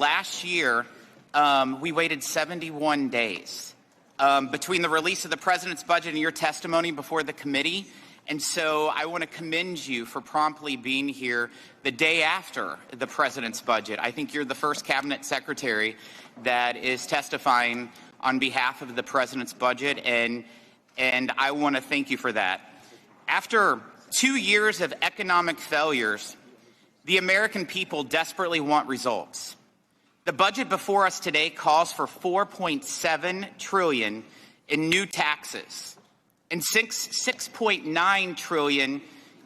last year, we waited 71 days between the release of the president's budget and your testimony before the committee. And so I want to commend you for promptly being here the day after the president's budget. I think you're the first cabinet secretary that is testifying on behalf of the president's budget, and I want to thank you for that. After 2 years of economic failures, the American people desperately want results. The budget before us today calls for $4.7 trillion in new taxes and $6.9 trillion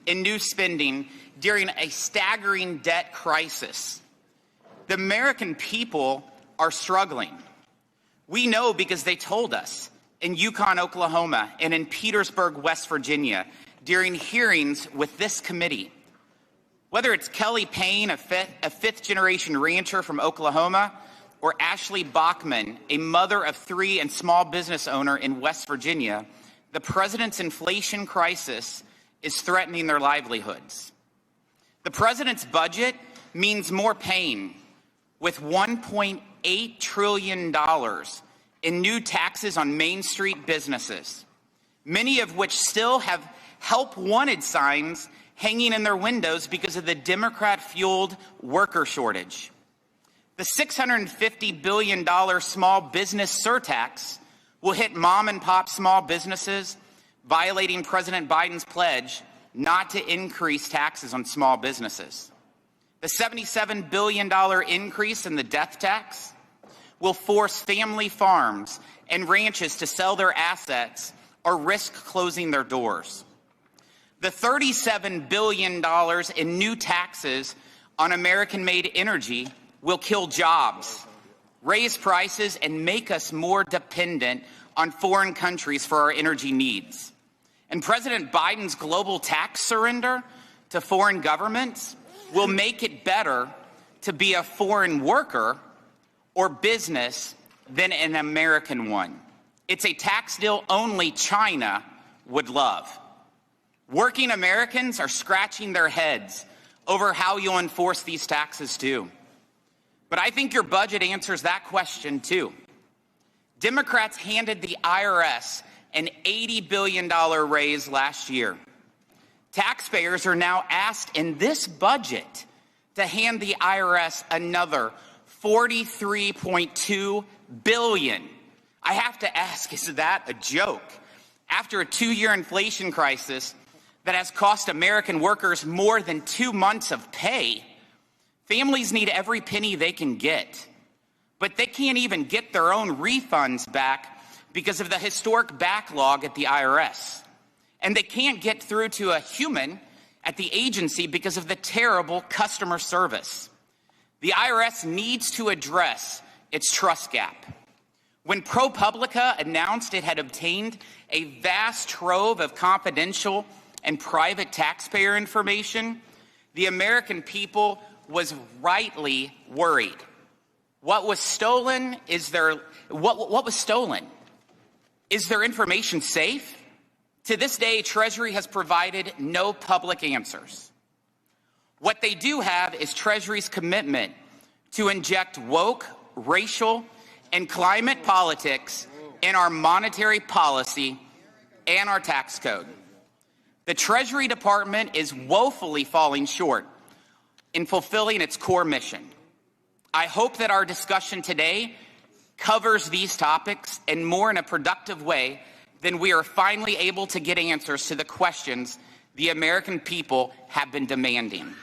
in new spending during a staggering debt crisis. The American people are struggling. We know because they told us in Yukon, Oklahoma, and in Petersburg, West Virginia, during hearings with this committee. Whether it's Kelly Payne, a fifth-generation rancher from Oklahoma, or Ashley Bachman, a mother of 3 and small business owner in West Virginia, the president's inflation crisis is threatening their livelihoods. The president's budget means more pain, with $1.8 trillion in new taxes on Main Street businesses, many of which still have help wanted signs hanging in their windows because of the Democrat-fueled worker shortage. The $650 billion small business surtax will hit mom-and-pop small businesses, violating President Biden's pledge not to increase taxes on small businesses. The $77 billion increase in the death tax will force family farms and ranches to sell their assets or risk closing their doors. The $37 billion in new taxes on American-made energy will kill jobs, raise prices, and make us more dependent on foreign countries for our energy needs. And President Biden's global tax surrender to foreign governments will make it better to be a foreign worker or business than an American one. It's a tax deal only China would love. Working Americans are scratching their heads over how you'll enforce these taxes too. But I think your budget answers that question too. Democrats handed the IRS an $80 billion raise last year. Taxpayers are now asked in this budget to hand the IRS another $43.2 billion. I have to ask, is that a joke? After a 2-year inflation crisis that has cost American workers more than 2 months of pay, families need every penny they can get. But they can't even get their own refunds back because of the historic backlog at the IRS. And they can't get through to a human at the agency because of the terrible customer service. The IRS needs to address its trust gap. When ProPublica announced it had obtained a vast trove of confidential and private taxpayer information, the American people was rightly worried. What was stolen? What was stolen? Is their information safe? To this day, Treasury has provided no public answers. What they do have is Treasury's commitment to inject woke, racial, and climate politics in our monetary policy and our tax code. The Treasury Department is woefully falling short in fulfilling its core mission. I hope that our discussion today covers these topics and more in a productive way than we are finally able to get answers to the questions the American people have been demanding.